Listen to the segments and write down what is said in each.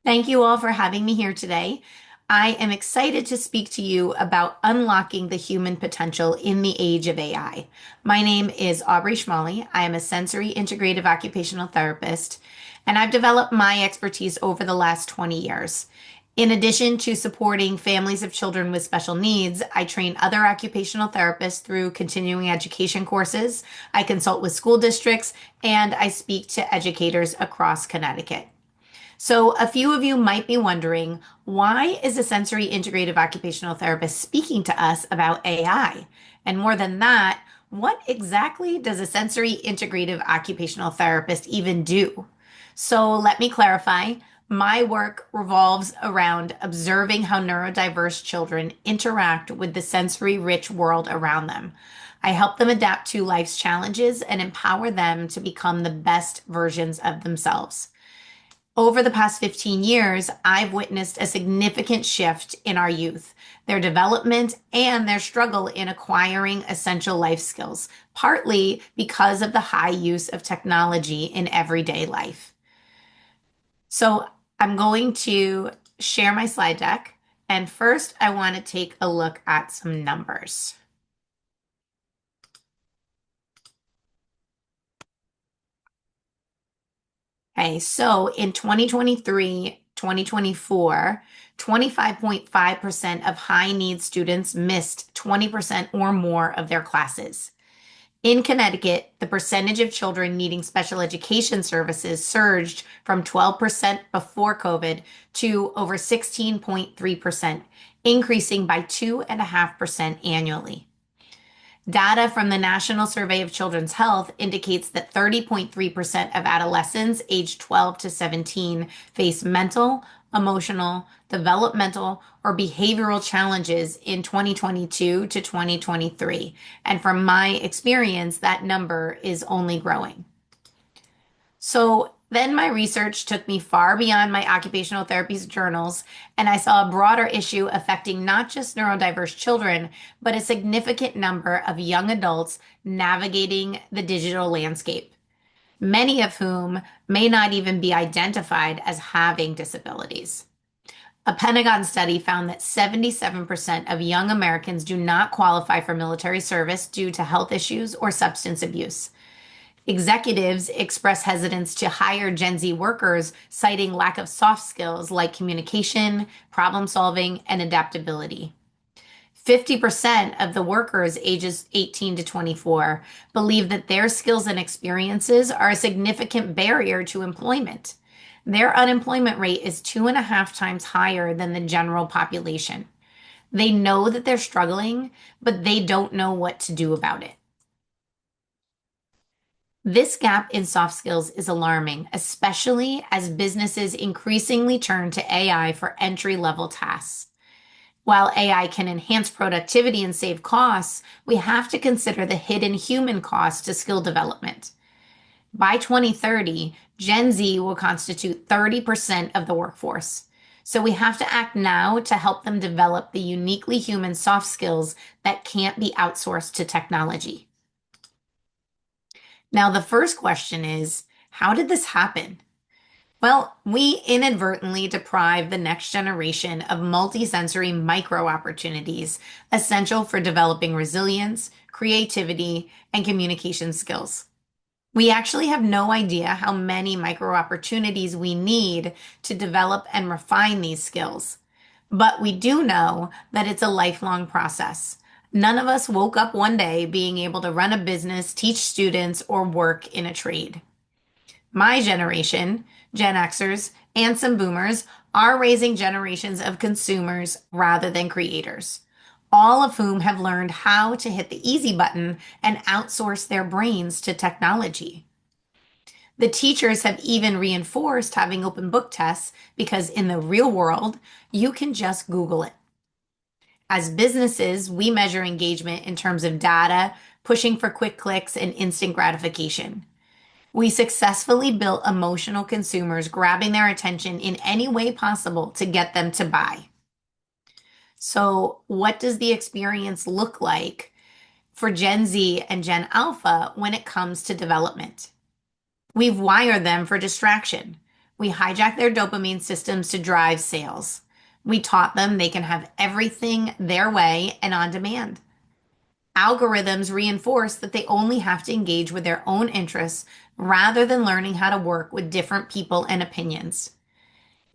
Thank you all for having me here today. I am excited to speak to you about unlocking the human potential in the age of AI. My name is Aubrey Schmalle. I am a sensory integrative occupational therapist, and I've developed my expertise over the last 20 years. In addition to supporting families of children with special needs, I train other occupational therapists through continuing education courses. I consult with school districts, and I speak to educators across Connecticut. So, a few of you might be wondering, why is a sensory integrative occupational therapist speaking to us about AI? And more than that, what exactly does a sensory integrative occupational therapist even do? So, let me clarify. My work revolves around observing how neurodiverse children interact with the sensory rich world around them. I help them adapt to life's challenges and empower them to become the best versions of themselves. Over the past 15 years, I've witnessed a significant shift in our youth, their development, and their struggle in acquiring essential life skills, partly because of the high use of technology in everyday life. So I'm going to share my slide deck, and first I want to take a look at some numbers. Okay, so in 2023, 2024, 25.5% of high need students missed 20% or more of their classes. In Connecticut, the percentage of children needing special education services surged from 12% before COVID to over 16.3%, increasing by 2.5% annually. Data from the National Survey of Children's Health indicates that 30.3% of adolescents aged 12 to 17 face mental, emotional, developmental, or behavioral challenges in 2022 to 2023. And from my experience, that number is only growing. So then my research took me far beyond my occupational therapy's journals, and I saw a broader issue affecting not just neurodiverse children, but a significant number of young adults navigating the digital landscape, many of whom may not even be identified as having disabilities. A Pentagon study found that 77% of young Americans do not qualify for military service due to health issues or substance abuse. Executives express hesitance to hire Gen Z workers, citing lack of soft skills like communication, problem solving, and adaptability. 50% of the workers ages 18 to 24 believe that their skills and experiences are a significant barrier to employment. Their unemployment rate is 2.5 times higher than the general population. They know that they're struggling, but they don't know what to do about it. This gap in soft skills is alarming, especially as businesses increasingly turn to AI for entry-level tasks. While AI can enhance productivity and save costs, we have to consider the hidden human cost to skill development. By 2030, Gen Z will constitute 30% of the workforce. So we have to act now to help them develop the uniquely human soft skills that can't be outsourced to technology. Now, the first question is, how did this happen? Well, we inadvertently deprive the next generation of multisensory micro opportunities essential for developing resilience, creativity, and communication skills. We actually have no idea how many micro opportunities we need to develop and refine these skills. But we do know that it's a lifelong process. None of us woke up one day being able to run a business, teach students, or work in a trade. My generation, Gen Xers, and some boomers are raising generations of consumers rather than creators, all of whom have learned how to hit the easy button and outsource their brains to technology. The teachers have even reinforced having open book tests because in the real world, you can just Google it. As businesses, we measure engagement in terms of data, pushing for quick clicks and instant gratification. We successfully built emotional consumers, grabbing their attention in any way possible to get them to buy. So, what does the experience look like for Gen Z and Gen Alpha when it comes to development? We've wired them for distraction. We hijacked their dopamine systems to drive sales. We taught them they can have everything their way and on demand. Algorithms reinforce that they only have to engage with their own interests rather than learning how to work with different people and opinions.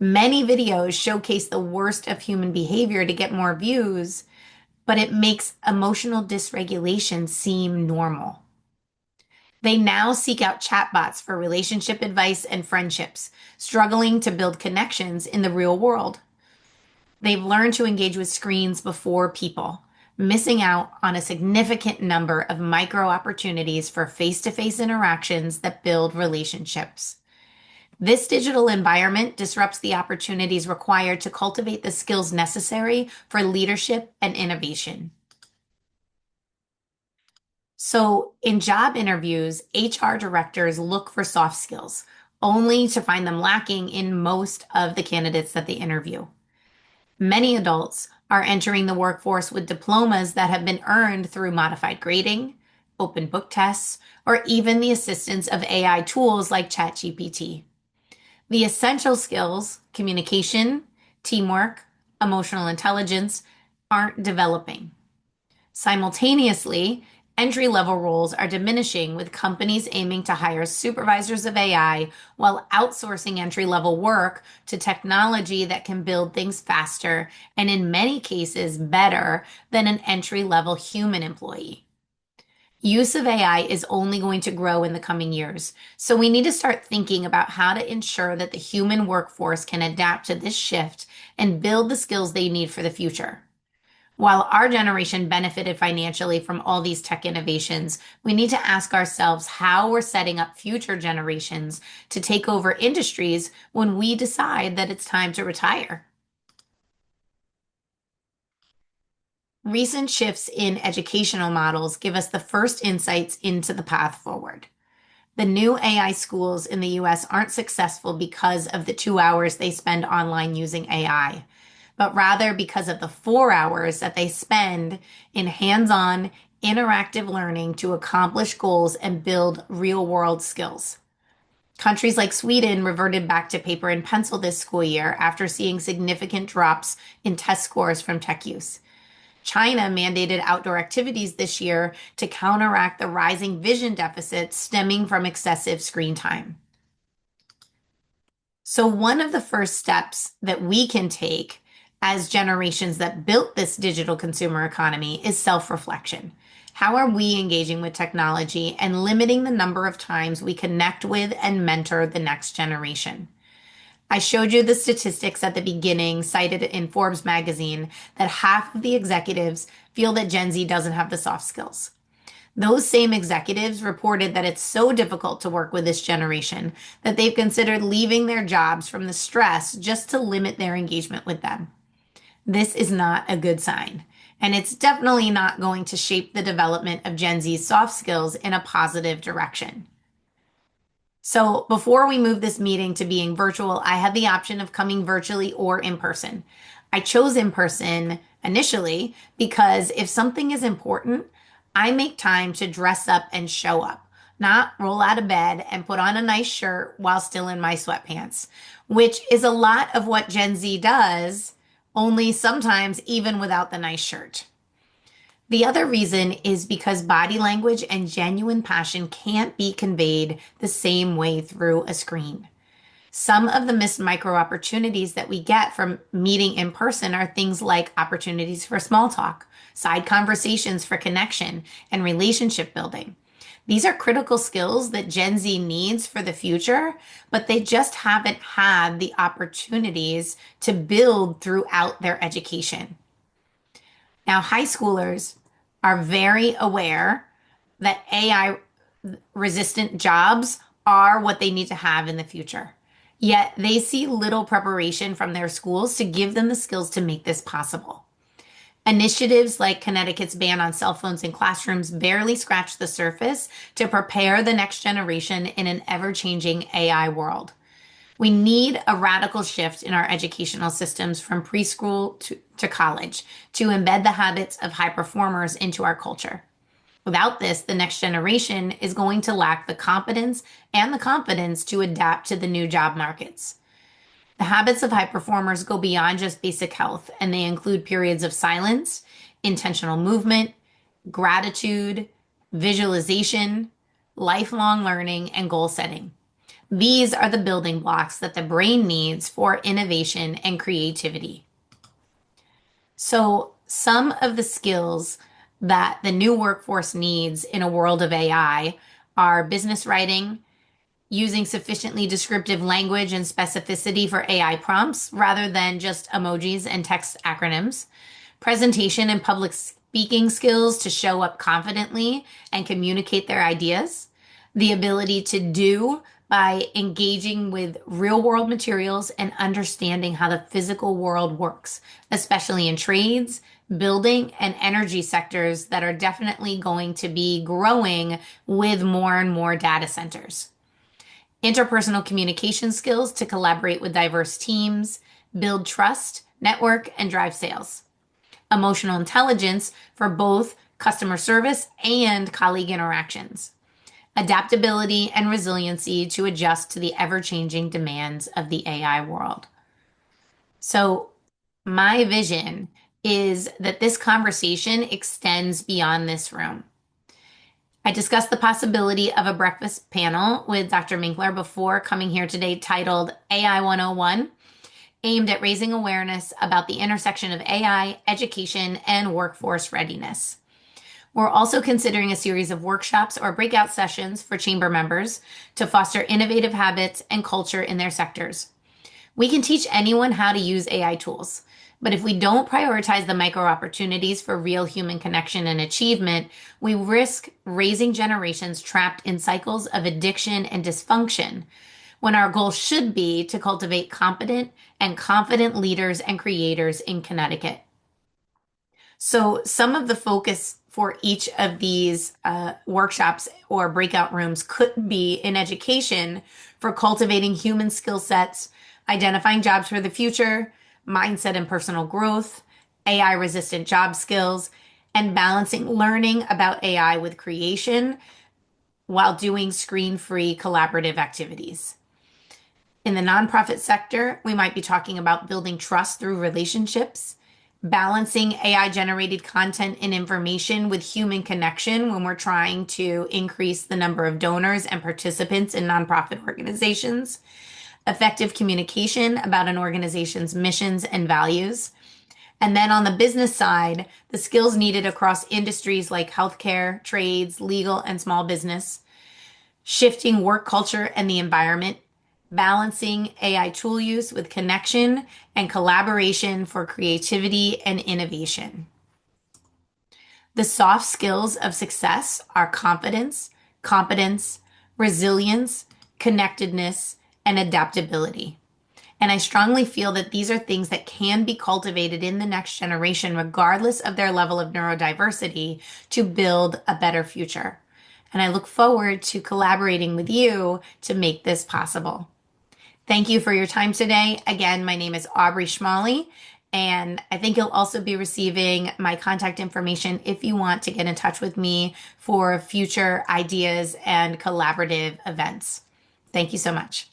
Many videos showcase the worst of human behavior to get more views, but it makes emotional dysregulation seem normal. They now seek out chatbots for relationship advice and friendships, struggling to build connections in the real world. They've learned to engage with screens before people, missing out on a significant number of micro opportunities for face to face interactions that build relationships. This digital environment disrupts the opportunities required to cultivate the skills necessary for leadership and innovation. So, in job interviews, HR directors look for soft skills, only to find them lacking in most of the candidates that they interview. Many adults are entering the workforce with diplomas that have been earned through modified grading, open book tests, or even the assistance of AI tools like ChatGPT. The essential skills, communication, teamwork, emotional intelligence, aren't developing. Simultaneously, entry-level roles are diminishing with companies aiming to hire supervisors of AI while outsourcing entry-level work to technology that can build things faster and in many cases better than an entry-level human employee. Use of AI is only going to grow in the coming years, so we need to start thinking about how to ensure that the human workforce can adapt to this shift and build the skills they need for the future. While our generation benefited financially from all these tech innovations, we need to ask ourselves how we're setting up future generations to take over industries when we decide that it's time to retire. Recent shifts in educational models give us the first insights into the path forward. The new AI schools in the US aren't successful because of the 2 hours they spend online using AI, but rather because of the 4 hours that they spend in hands-on, interactive learning to accomplish goals and build real-world skills. Countries like Sweden reverted back to paper and pencil this school year after seeing significant drops in test scores from tech use. China mandated outdoor activities this year to counteract the rising vision deficits stemming from excessive screen time. So, one of the first steps that we can take as generations that built this digital consumer economy is self-reflection. How are we engaging with technology and limiting the number of times we connect with and mentor the next generation? I showed you the statistics at the beginning cited in Forbes magazine that half of the executives feel that Gen Z doesn't have the soft skills. Those same executives reported that it's so difficult to work with this generation that they've considered leaving their jobs from the stress just to limit their engagement with them. This is not a good sign, and it's definitely not going to shape the development of Gen Z's soft skills in a positive direction. So before we moved this meeting to being virtual, I had the option of coming virtually or in person. I chose in person initially because if something is important, I make time to dress up and show up, not roll out of bed and put on a nice shirt while still in my sweatpants, which is a lot of what Gen Z does, only sometimes even without the nice shirt. The other reason is because body language and genuine passion can't be conveyed the same way through a screen. Some of the missed micro opportunities that we get from meeting in person are things like opportunities for small talk, side conversations for connection, and relationship building. These are critical skills that Gen Z needs for the future, but they just haven't had the opportunities to build throughout their education. Now, high schoolers are very aware that AI resistant jobs are what they need to have in the future. Yet they see little preparation from their schools to give them the skills to make this possible. Initiatives like Connecticut's ban on cell phones in classrooms barely scratch the surface to prepare the next generation in an ever-changing AI world. We need a radical shift in our educational systems from preschool to college to embed the habits of high performers into our culture. Without this, the next generation is going to lack the competence and the confidence to adapt to the new job markets. The habits of high performers go beyond just basic health, and they include periods of silence, intentional movement, gratitude, visualization, lifelong learning, and goal setting. These are the building blocks that the brain needs for innovation and creativity. So, some of the skills that the new workforce needs in a world of AI are business writing, using sufficiently descriptive language and specificity for AI prompts rather than just emojis and text acronyms, presentation and public speaking skills to show up confidently and communicate their ideas, the ability to do by engaging with real world materials and understanding how the physical world works, especially in trades, building, and energy sectors that are definitely going to be growing with more and more data centers. Interpersonal communication skills to collaborate with diverse teams, build trust, network, and drive sales. Emotional intelligence for both customer service and colleague interactions. Adaptability and resiliency to adjust to the ever-changing demands of the AI world. So, my vision is that this conversation extends beyond this room. I discussed the possibility of a breakfast panel with Dr. Minkler before coming here today titled AI 101, aimed at raising awareness about the intersection of AI, education, and workforce readiness. We're also considering a series of workshops or breakout sessions for chamber members to foster innovative habits and culture in their sectors. We can teach anyone how to use AI tools, but if we don't prioritize the micro opportunities for real human connection and achievement, we risk raising generations trapped in cycles of addiction and dysfunction, when our goal should be to cultivate competent and confident leaders and creators in Connecticut. So some of the focus for each of these workshops or breakout rooms could be in education for cultivating human skill sets, identifying jobs for the future, mindset and personal growth, AI resistant job skills, and balancing learning about AI with creation while doing screen-free collaborative activities. In the nonprofit sector, we might be talking about building trust through relationships, balancing AI generated content and information with human connection when we're trying to increase the number of donors and participants in nonprofit organizations, effective communication about an organization's missions and values. And then on the business side, the skills needed across industries like healthcare, trades, legal, and small business, shifting work culture and the environment, balancing AI tool use with connection and collaboration for creativity and innovation. The soft skills of success are confidence, competence, resilience, connectedness, and adaptability. And I strongly feel that these are things that can be cultivated in the next generation, regardless of their level of neurodiversity, to build a better future. And I look forward to collaborating with you to make this possible. Thank you for your time today. Again, my name is Aubrey Schmalle, and I think you'll also be receiving my contact information if you want to get in touch with me for future ideas and collaborative events. Thank you so much.